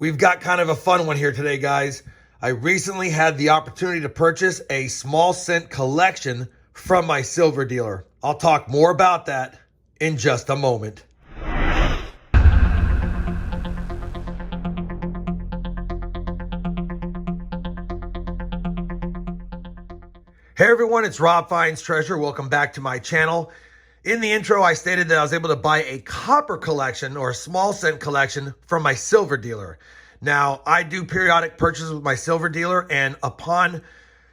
We've got kind of a fun one here today, guys. I recently had the opportunity to purchase a small cent collection from my silver dealer. I'll talk more about that in just a moment. Hey everyone, it's RobFindsTreasure. Welcome back to my channel. In the intro, I stated that I was able to buy a copper collection or a small cent collection from my silver dealer. Now, I do periodic purchases with my silver dealer, and upon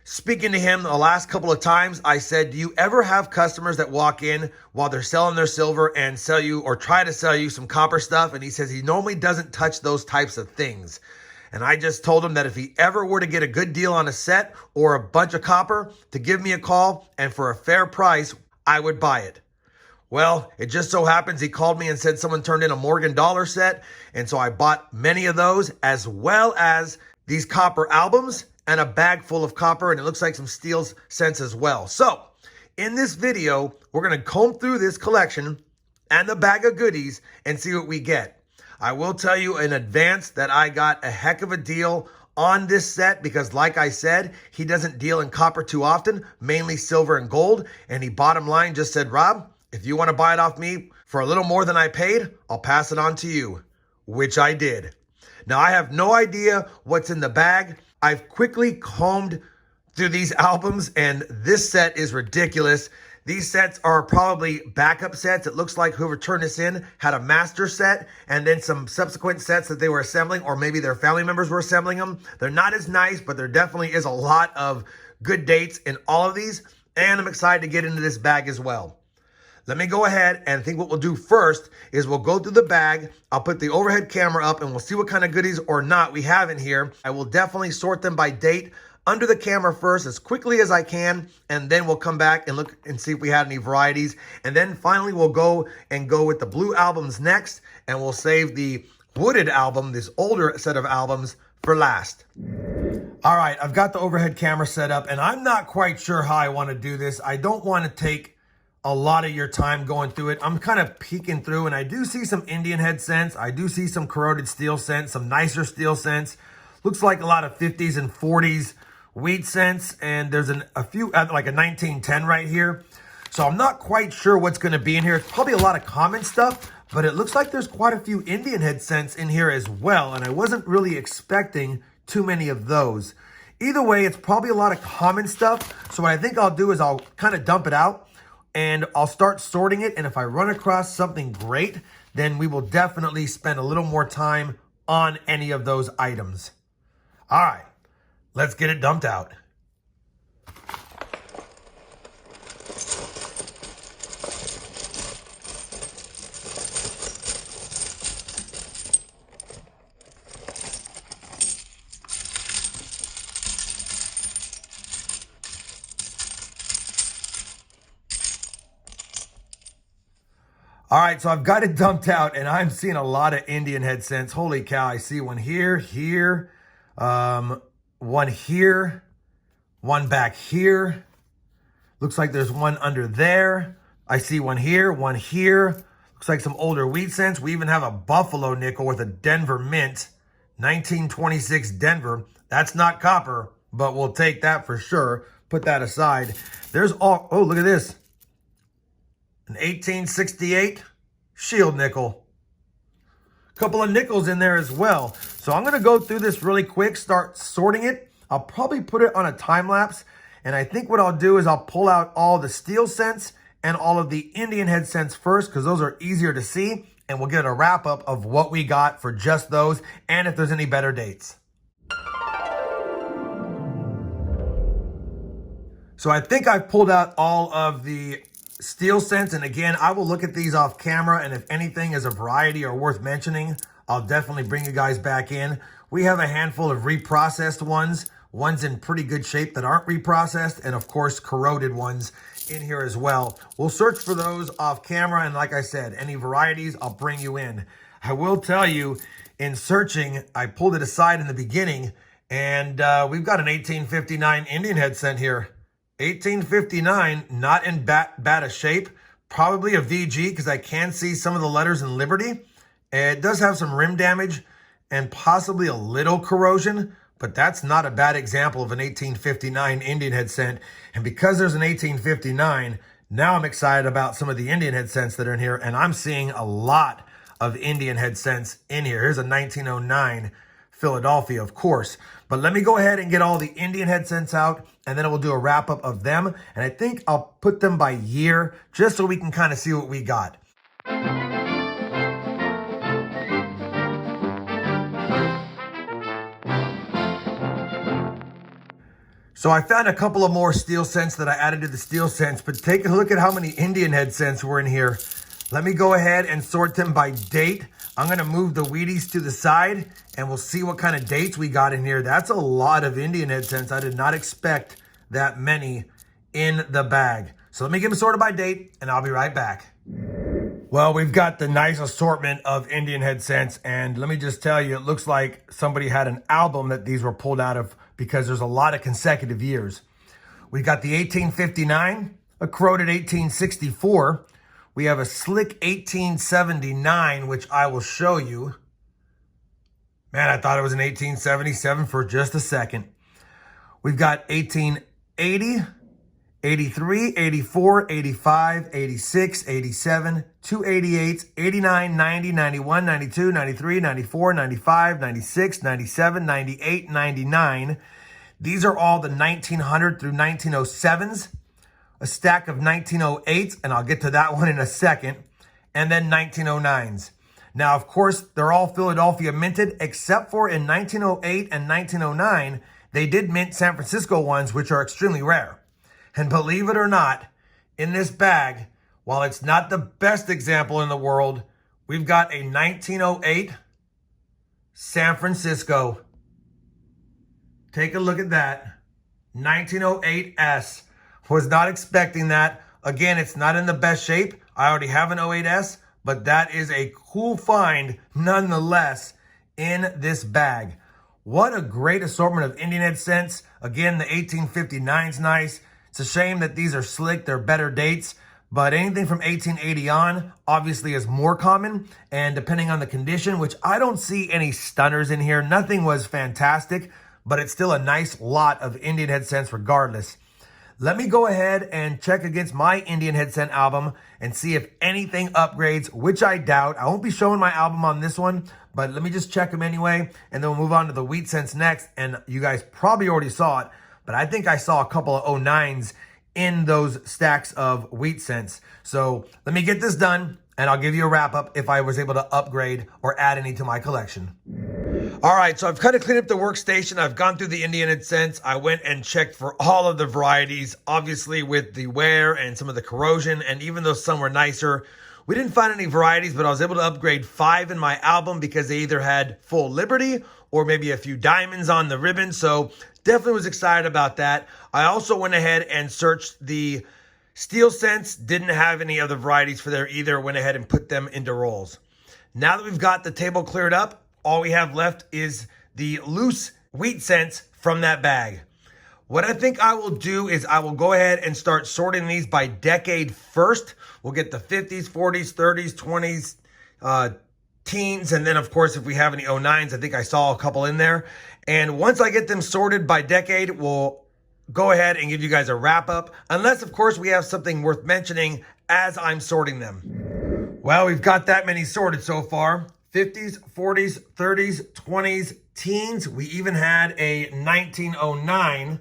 speaking to him the last couple of times, I said, do you ever have customers that walk in while they're selling their silver and sell you or try to sell you some copper stuff? And he says he normally doesn't touch those types of things. And I just told him that if he ever were to get a good deal on a set or a bunch of copper, to give me a call, and for a fair price, I would buy it. Well, it just so happens he called me and said someone turned in a Morgan dollar set. And so I bought many of those, as well as these copper albums and a bag full of copper. And it looks like some steel cents as well. So in this video, we're going to comb through this collection and the bag of goodies and see what we get. I will tell you in advance that I got a heck of a deal on this set because, like I said, he doesn't deal in copper too often, mainly silver and gold. And he bottom line just said, Rob, if you want to buy it off me for a little more than I paid, I'll pass it on to you, which I did. Now, I have no idea what's in the bag. I've quickly combed through these albums, and this set is ridiculous. These sets are probably backup sets. It looks like whoever turned this in had a master set and then some subsequent sets that they were assembling, or maybe their family members were assembling them. They're not as nice, but there definitely is a lot of good dates in all of these, and I'm excited to get into this bag as well. Let me go ahead, and I think what we'll do first is we'll go through the bag. I'll put the overhead camera up and we'll see what kind of goodies or not we have in here. I will definitely sort them by date under the camera first as quickly as I can, and then we'll come back and look and see if we had any varieties. And then finally we'll go with the blue albums next, and we'll save the wooded album, this older set of albums, for last. All right, I've got the overhead camera set up, and I'm not quite sure how I want to do this. I don't want to take a lot of your time going through it. I'm kind of peeking through, and I do see some Indian head cents. I do see some corroded steel cents, some nicer steel cents. Looks like a lot of 50s and 40s wheat cents, and there's a few, like a 1910 right here. So I'm not quite sure what's going to be in here. It's probably a lot of common stuff, but it looks like there's quite a few Indian head cents in here as well, and I wasn't really expecting too many of those. Either way, it's probably a lot of common stuff. So what I think I'll do is I'll kind of dump it out, and I'll start sorting it. And if I run across something great, then we will definitely spend a little more time on any of those items. All right, let's get it dumped out. All right, so I've got it dumped out, and I'm seeing a lot of Indian head cents. Holy cow, I see one here, one here, one back here. Looks like there's one under there. I see one here, one here. Looks like some older wheat cents. We even have a buffalo nickel with a Denver mint, 1926 Denver. That's not copper, but we'll take that for sure. Put that aside. There's all, oh, look at this. An 1868 shield nickel. A couple of nickels in there as well. So I'm going to go through this really quick, start sorting it. I'll probably put it on a time lapse. And I think what I'll do is I'll pull out all the steel cents and all of the Indian head cents first, because those are easier to see. And we'll get a wrap up of what we got for just those, and if there's any better dates. So I think I've pulled out all of the steel cents, and again, I will look at these off camera, and if anything is a variety or worth mentioning, I'll definitely bring you guys back in. We have a handful of reprocessed ones in pretty good shape that aren't reprocessed, and of course corroded ones in here as well. We'll search for those off camera, and like I said, any varieties, I'll bring you in. I will tell you, in searching, I pulled it aside in the beginning, and we've got an 1859 Indian head cent here. 1859, not in bad a shape. Probably a VG, because I can see some of the letters in Liberty. It does have some rim damage and possibly a little corrosion, but that's not a bad example of an 1859 Indian head scent. And because there's an 1859, now I'm excited about some of the Indian head scents that are in here, and I'm seeing a lot of Indian head scents in here. Here's a 1909 Philadelphia, of course. But let me go ahead and get all the Indian head scents out, and then we'll do a wrap up of them. And I think I'll put them by year just so we can kind of see what we got. So I found a couple of more steel scents that I added to the steel scents, but take a look at how many Indian head scents were in here. Let me go ahead and sort them by date. I'm gonna move the Wheaties to the side and we'll see what kind of dates we got in here. That's a lot of Indian head scents. I did not expect that many in the bag. So let me get them sorted by date and I'll be right back. Well, we've got the nice assortment of Indian head scents, and let me just tell you, it looks like somebody had an album that these were pulled out of because there's a lot of consecutive years. We got the 1859, a corroded 1864. We have a slick 1879, which I will show you. Man, I thought it was an 1877 for just a second. We've got 1880, 83, 84, 85, 86, 87, 288, 89, 90, 91, 92, 93, 94, 95, 96, 97, 98, 99. These are all the 1900 through 1907s. A stack of 1908s, and I'll get to that one in a second, and then 1909s. Now, of course, they're all Philadelphia minted, except for in 1908 and 1909, they did mint San Francisco ones, which are extremely rare. And believe it or not, in this bag, while it's not the best example in the world, we've got a 1908 San Francisco. Take a look at that. 1908S. Was not expecting that. Again, it's not in the best shape. I already have an 08S, but that is a cool find nonetheless in this bag. What a great assortment of Indian head scents. Again, the 1859's nice. It's a shame that these are slick. They're better dates, but anything from 1880 on obviously is more common, and depending on the condition, which I don't see any stunners in here. Nothing was fantastic, but it's still a nice lot of Indian head scents regardless. Let me go ahead and check against my Indian head scent album and see if anything upgrades, which I doubt. I won't be showing my album on this one, but let me just check them anyway, and then we'll move on to the wheat scents next. And you guys probably already saw it, but I think I saw a couple of 09s in those stacks of wheat scents. So let me get this done, and I'll give you a wrap up if I was able to upgrade or add any to my collection. All right, so I've kind of cleaned up the workstation. I've gone through the Indian head scents. I went and checked for all of the varieties, obviously with the wear and some of the corrosion, and even though some were nicer, we didn't find any varieties, but I was able to upgrade 5 in my album because they either had full Liberty or maybe a few diamonds on the ribbon. So definitely was excited about that. I also went ahead and searched the steel scents. Didn't have any other varieties for there either. Went ahead and put them into rolls. Now that we've got the table cleared up, all we have left is the loose wheat scents from that bag. What I think I will do is I will go ahead and start sorting these by decade first. We'll get the 50s, 40s, 30s, 20s, teens, and then of course if we have any 09s, I think I saw a couple in there. And once I get them sorted by decade, we'll go ahead and give you guys a wrap up, unless of course we have something worth mentioning as I'm sorting them. Well, we've got that many sorted so far. 50s, 40s, 30s, 20s, teens. We even had a 1909,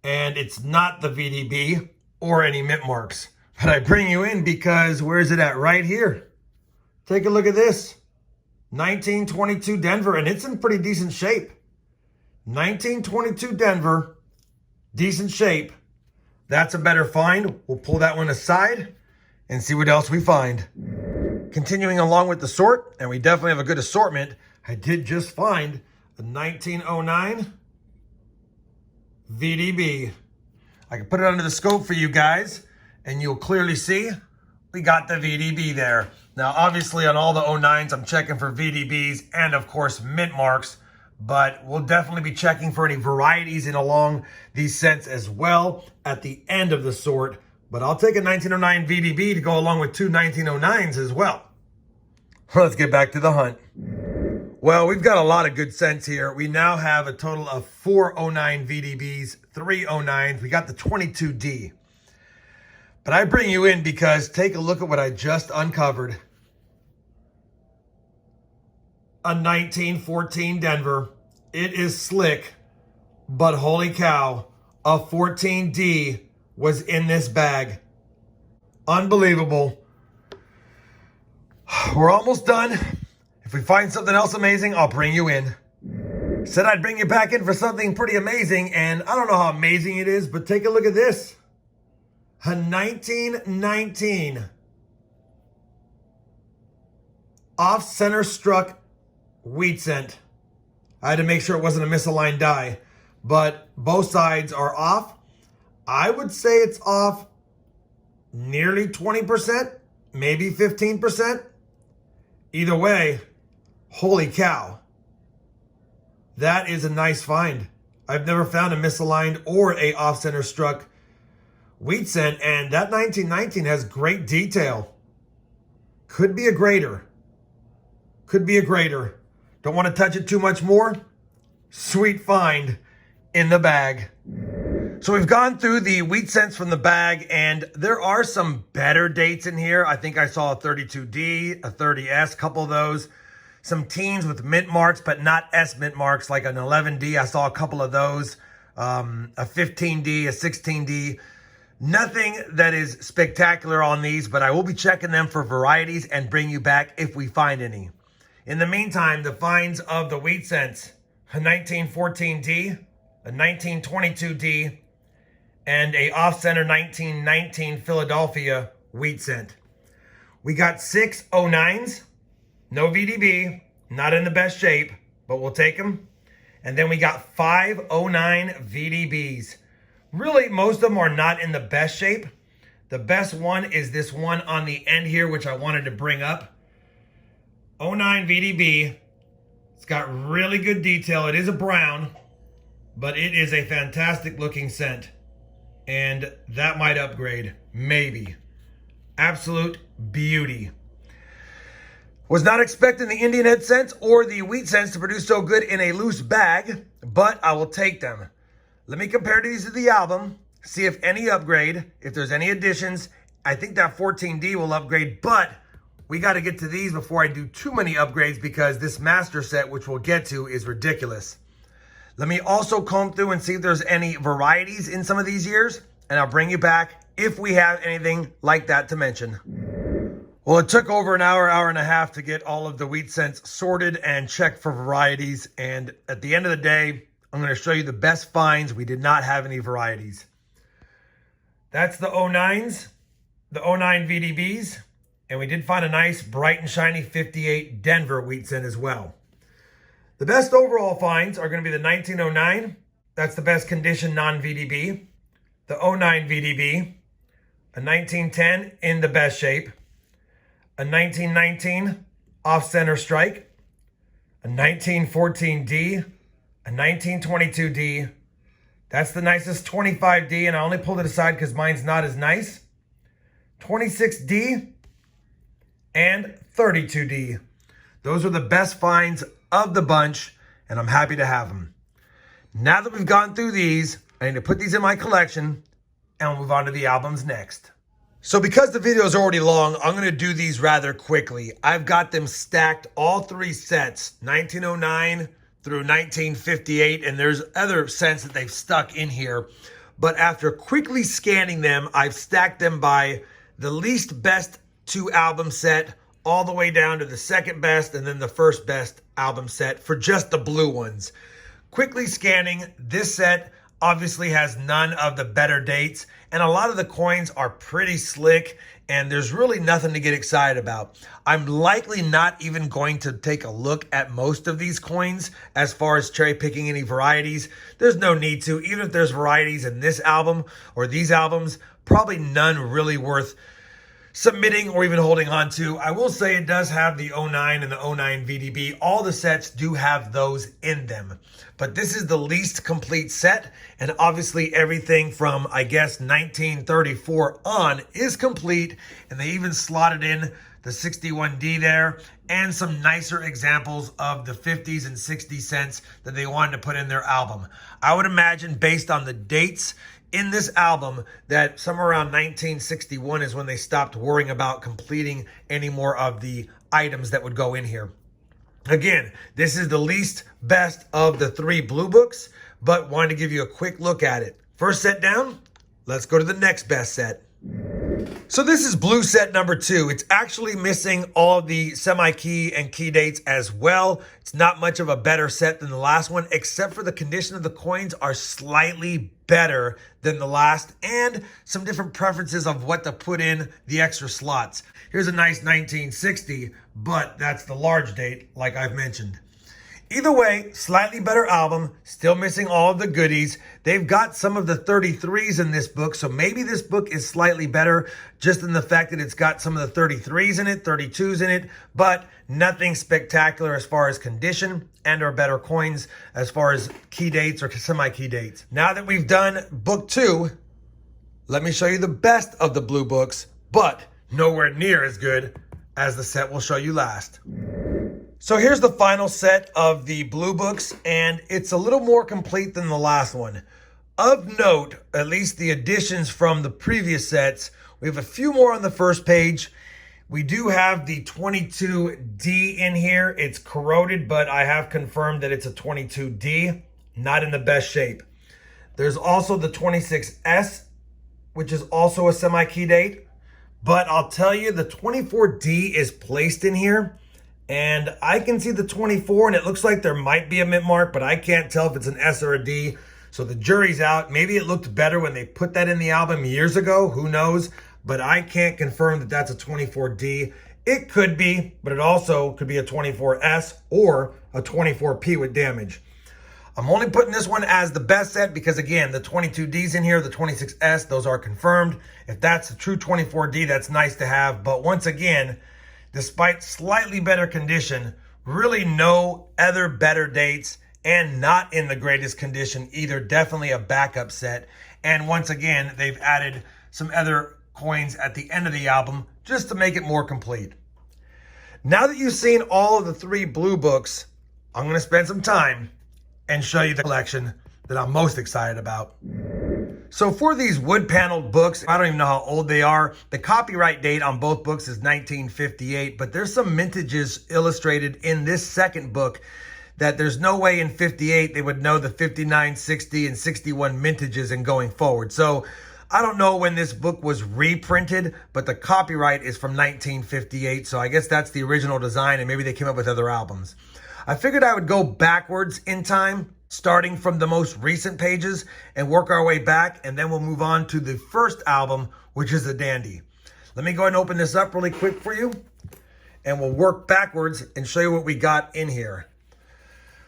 and it's not the VDB or any mint marks. But I bring you in because where is it at? Right here. Take a look at this. 1922 Denver, and it's in pretty decent shape. 1922 Denver, decent shape. That's a better find. We'll pull that one aside and see what else we find. Continuing along with the sort, and we definitely have a good assortment, I did just find a 1909 VDB. I can put it under the scope for you guys, and you'll clearly see we got the VDB there. Now, obviously, on all the 09s, I'm checking for VDBs and, of course, mint marks, but we'll definitely be checking for any varieties in along these scents as well at the end of the sort. But I'll take a 1909 VDB to go along with 2 1909s as well. Let's get back to the hunt. Well, we've got a lot of good scents here. We now have a total of 4 09 VDBs, 3 09s. We got the 22D. But I bring you in because take a look at what I just uncovered. A 1914 Denver. It is slick, but holy cow, a 14D was in this bag. Unbelievable. We're almost done. If we find something else amazing, I'll bring you in. Said I'd bring you back in for something pretty amazing, and I don't know how amazing it is, but take a look at this. A 1919 off-center struck wheat scent. I had to make sure it wasn't a misaligned die, but both sides are off. I would say it's off nearly 20%, maybe 15%. Either way, holy cow. That is a nice find. I've never found a misaligned or a off-center struck wheat scent, and that 1919 has great detail. Could be a grader. Could be a grader. Don't want to touch it too much more. Sweet find in the bag. So we've gone through the wheat scents from the bag, and there are some better dates in here. I think I saw a 32D, a 30S, a couple of those. Some teens with mint marks, but not S mint marks, like an 11D. I saw a couple of those. A 15D, a 16D. Nothing that is spectacular on these, but I will be checking them for varieties and bring you back if we find any. In the meantime, the finds of the wheat scents, a 1914D, a 1922D, and a off-center 1919 Philadelphia wheat scent. We got 6 09s. No VDB, not in the best shape, but we'll take them. And then we got 5 09 VDBs. Really, most of them are not in the best shape. The best one is this one on the end here, which I wanted to bring up. 09 VDB. It's got really good detail. It is a brown, but it is a fantastic looking scent. And that might upgrade, maybe. Absolute beauty. Was not expecting the Indian head scents or the wheat scents to produce so good in a loose bag, but I will take them. Let me compare these to the album, see if any upgrade, if there's any additions. I think that 14D will upgrade, but we got to get to these before I do too many upgrades because this master set, which we'll get to, is ridiculous. Let me also comb through and see if there's any varieties in some of these years, and I'll bring you back if we have anything like that to mention. Well, it took over an hour, hour and a half to get all of the wheat scents sorted and checked for varieties. And at the end of the day, I'm going to show you the best finds. We did not have any varieties. That's the 09s, the 09 VDBs. And we did find a nice bright and shiny 58 Denver wheat scent as well. The best overall finds are going to be the 1909. That's the best condition non-VDB. The 09 VDB. A 1910 in the best shape. A 1919 off-center strike, a 1914D, a 1922D. That's the nicest 25D, and I only pulled it aside because mine's not as nice. 26D and 32D. Those are the best finds of the bunch, and I'm happy to have them. Now that we've gone through these, I need to put these in my collection, and we'll move on to the albums next. So because the video is already long, I'm going to do these rather quickly. I've got them stacked, all 3 sets, 1909 through 1958, and there's other scents that they've stuck in here. But after quickly scanning them, I've stacked them by the least best 2 album set all the way down to the second best and then the first best album set for just the blue ones. Quickly scanning, this set obviously has none of the better dates, and a lot of the coins are pretty slick, and there's really nothing to get excited about. I'm likely not even going to take a look at most of these coins as far as cherry picking any varieties. There's no need to. Even if there's varieties in this album or these albums, probably none really worth submitting or even holding on to. I will say it does have the 09 and the 09 VDB. All the sets do have those in them. But this is the least complete set, and obviously everything from, I guess, 1934 on is complete, and they even slotted in the 61D there and some nicer examples of the 50s and 60 cents that they wanted to put in their album. I would imagine, based on the dates in this album, that somewhere around 1961 is when they stopped worrying about completing any more of the items that would go in here. Again, this is the least best of the 3 blue books, but wanted to give you a quick look at it. First set down, let's go to the next best set. So this is blue set number 2. It's actually missing all of the semi-key and key dates as well. It's not much of a better set than the last one, except for the condition of the coins are slightly better than the last, and some different preferences of what to put in the extra slots. Here's a nice 1960, but that's the large date, like I've mentioned. Either way, slightly better album, still missing all of the goodies. They've got some of the 33s in this book, so maybe this book is slightly better just in the fact that it's got some of the 33s in it, 32s in it, but nothing spectacular as far as condition and or better coins as far as key dates or semi-key dates. Now that we've done book 2, let me show you the best of the blue books, but nowhere near as good as the set we'll show you last. So here's the final set of the blue books, and it's a little more complete than the last one. Of note, at least the additions from the previous sets, we have a few more on the first page. We do have the 22D in here. It's corroded, but I have confirmed that it's a 22D, not in the best shape. There's also the 26S, which is also a semi-key date, but I'll tell you, the 24D is placed in here. And I can see the 24, and it looks like there might be a mint mark, but I can't tell if it's an S or a D. So the jury's out. Maybe it looked better when they put that in the album years ago. Who knows? But I can't confirm that that's a 24D. It could be, but it also could be a 24S or a 24P with damage. I'm only putting this one as the best set because, again, the 22D's in here, the 26S, those are confirmed. If that's a true 24D, that's nice to have. But once again, despite slightly better condition, really no other better dates, and not in the greatest condition either. Definitely a backup set. And once again, they've added some other coins at the end of the album just to make it more complete. Now that you've seen all of the 3 blue books, I'm going to spend some time and show you the collection that I'm most excited about. So for these wood paneled books, I don't even know how old they are. The copyright date on both books is 1958, but there's some mintages illustrated in this second book that there's no way in 58 they would know the 59, 60, and 61 mintages and going forward. So I don't know when this book was reprinted, but the copyright is from 1958. So I guess that's the original design, and maybe they came up with other albums. I figured I would go backwards in time, starting from the most recent pages and work our way back, and then we'll move on to the first album, which is the Dandy. Let me go ahead and open this up really quick for you, and we'll work backwards and show you what we got in here.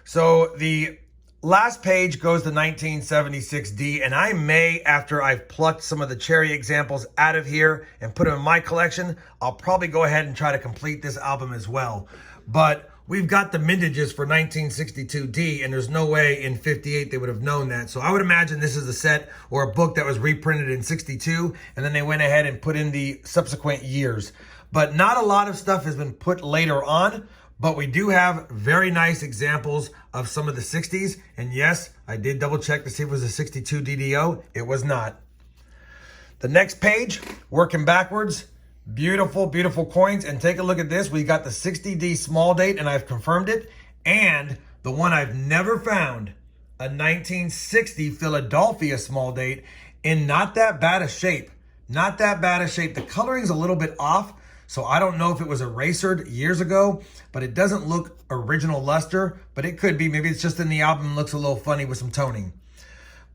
So the last page goes to 1976D, and I may, after I've plucked some of the cherry examples out of here and put them in my collection, I'll probably go ahead and try to complete this album as well. But we've got the mintages for 1962D, and there's no way in 58 they would have known that. So I would imagine this is a set or a book that was reprinted in 62, and then they went ahead and put in the subsequent years. But not a lot of stuff has been put later on, but we do have very nice examples of some of the 60s. And yes, I did double check to see if it was a 62 DDO. It was not. The next page, working backwards, beautiful, beautiful coins. And take a look at this. We got the 60D small date, and I've confirmed it. And the one I've never found, a 1960 Philadelphia small date in not that bad a shape. Not that bad a shape. The coloring's a little bit off, so I don't know if it was erasered years ago, but it doesn't look original luster, but it could be. Maybe it's just in the album and looks a little funny with some toning.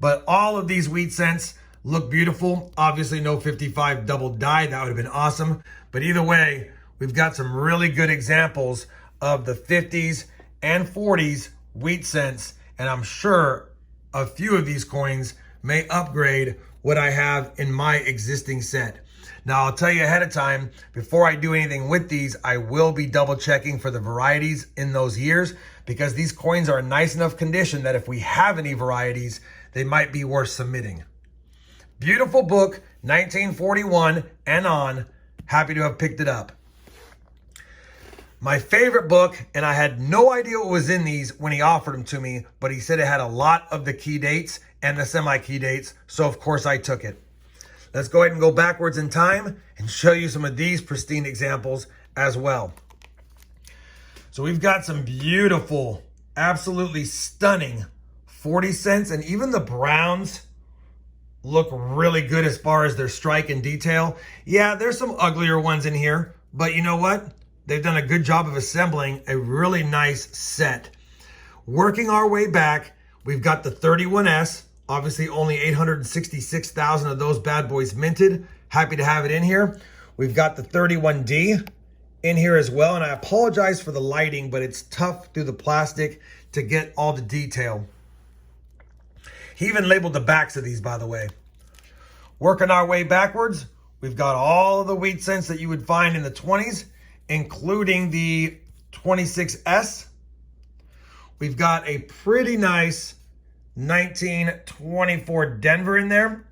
But all of these wheat cents look beautiful. Obviously no 55 double die. That would have been awesome. But either way, we've got some really good examples of the 50s and 40s wheat cents. And I'm sure a few of these coins may upgrade what I have in my existing set. Now, I'll tell you ahead of time, before I do anything with these, I will be double checking for the varieties in those years, because these coins are in nice enough condition that if we have any varieties, they might be worth submitting. Beautiful book, 1941 and on. Happy to have picked it up. My favorite book, and I had no idea what was in these when he offered them to me, but he said it had a lot of the key dates and the semi-key dates, so of course I took it. Let's go ahead and go backwards in time and show you some of these pristine examples as well. So we've got some beautiful, absolutely stunning 40 cents, and even the browns look really good as far as their strike and detail. Yeah, there's some uglier ones in here, but you know what? They've done a good job of assembling a really nice set. Working our way back, we've got the 31S. Obviously, only 866,000 of those bad boys minted. Happy to have it in here. We've got the 31D in here as well. And I apologize for the lighting, but it's tough through the plastic to get all the detail. He even labeled the backs of these, by the way. Working our way backwards, we've got all of the wheat cents that you would find in the 20s, including the 26S. We've got a pretty nice 1924 Denver in there.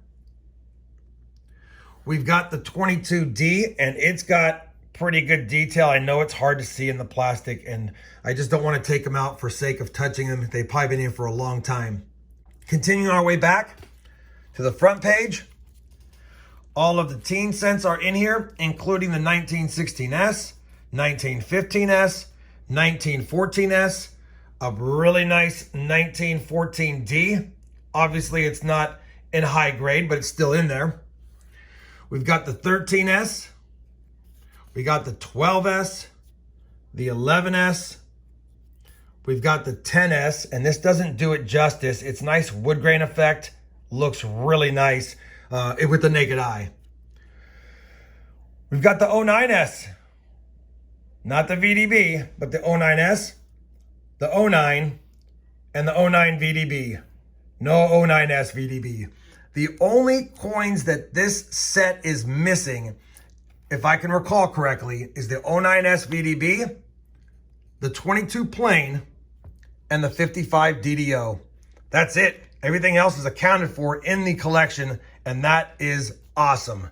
We've got the 22D, and it's got pretty good detail. I know it's hard to see in the plastic, and I just don't want to take them out for sake of touching them. They've probably been in for a long time. Continuing our way back to the front page, all of the teen cents are in here, including the 1916S, 1915S, 1914S, a really nice 1914D. Obviously, it's not in high grade, but it's still in there. We've got the 13S. We got the 12S, the 11S. We've got the 10S, and this doesn't do it justice. It's nice wood grain effect. Looks really nice with the naked eye. We've got the 09S. Not the VDB, but the 09S, the 09, and the 09 VDB. No 09S VDB. The only coins that this set is missing, if I can recall correctly, is the 09S VDB, the 22 plain, and the 55 DDO. That's it. Everything else is accounted for in the collection, and that is awesome.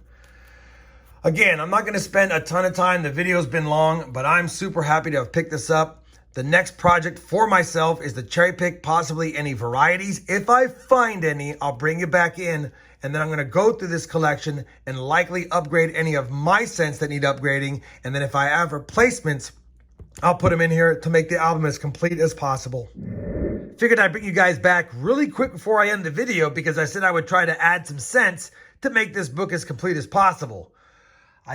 Again, I'm not going to spend a ton of time. The video's been long, but I'm super happy to have picked this up. The next project for myself is to cherry pick possibly any varieties. If I find any, I'll bring it back in, and then I'm going to go through this collection and likely upgrade any of my cents that need upgrading. And then if I have replacements, I'll put them in here to make the album as complete as possible. Figured I'd bring you guys back really quick before I end the video, because I said I would try to add some cents to make this book as complete as possible.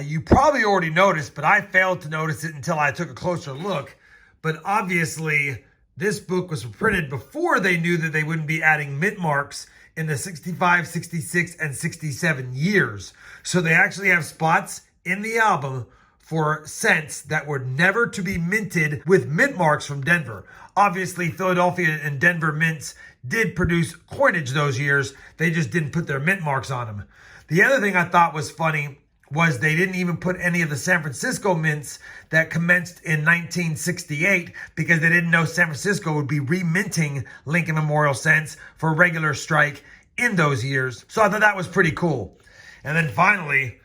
You probably already noticed, but I failed to notice it until I took a closer look. But obviously, this book was printed before they knew that they wouldn't be adding mint marks in the 65, 66, and 67 years. So they actually have spots in the album for cents that were never to be minted with mint marks from Denver. Obviously, Philadelphia and Denver mints did produce coinage those years. They just didn't put their mint marks on them. The other thing I thought was funny was they didn't even put any of the San Francisco mints that commenced in 1968 because they didn't know San Francisco would be reminting Lincoln Memorial cents for regular strike in those years. So I thought that was pretty cool. And then finally,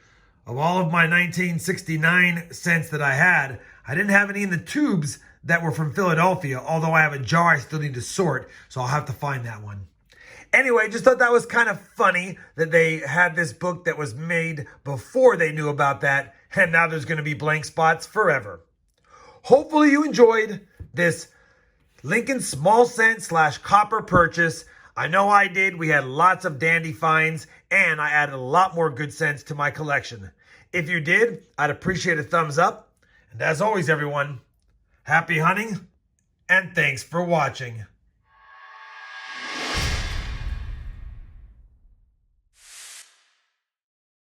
of all of my 1969 cents that I had, I didn't have any in the tubes that were from Philadelphia, although I have a jar I still need to sort, so I'll have to find that one. Anyway, just thought that was kind of funny that they had this book that was made before they knew about that, and now there's going to be blank spots forever. Hopefully you enjoyed this Lincoln small cent / copper purchase. I know I did. We had lots of dandy finds, and I added a lot more good cents to my collection. If you did, I'd appreciate a thumbs up. And as always, everyone, happy hunting, and thanks for watching.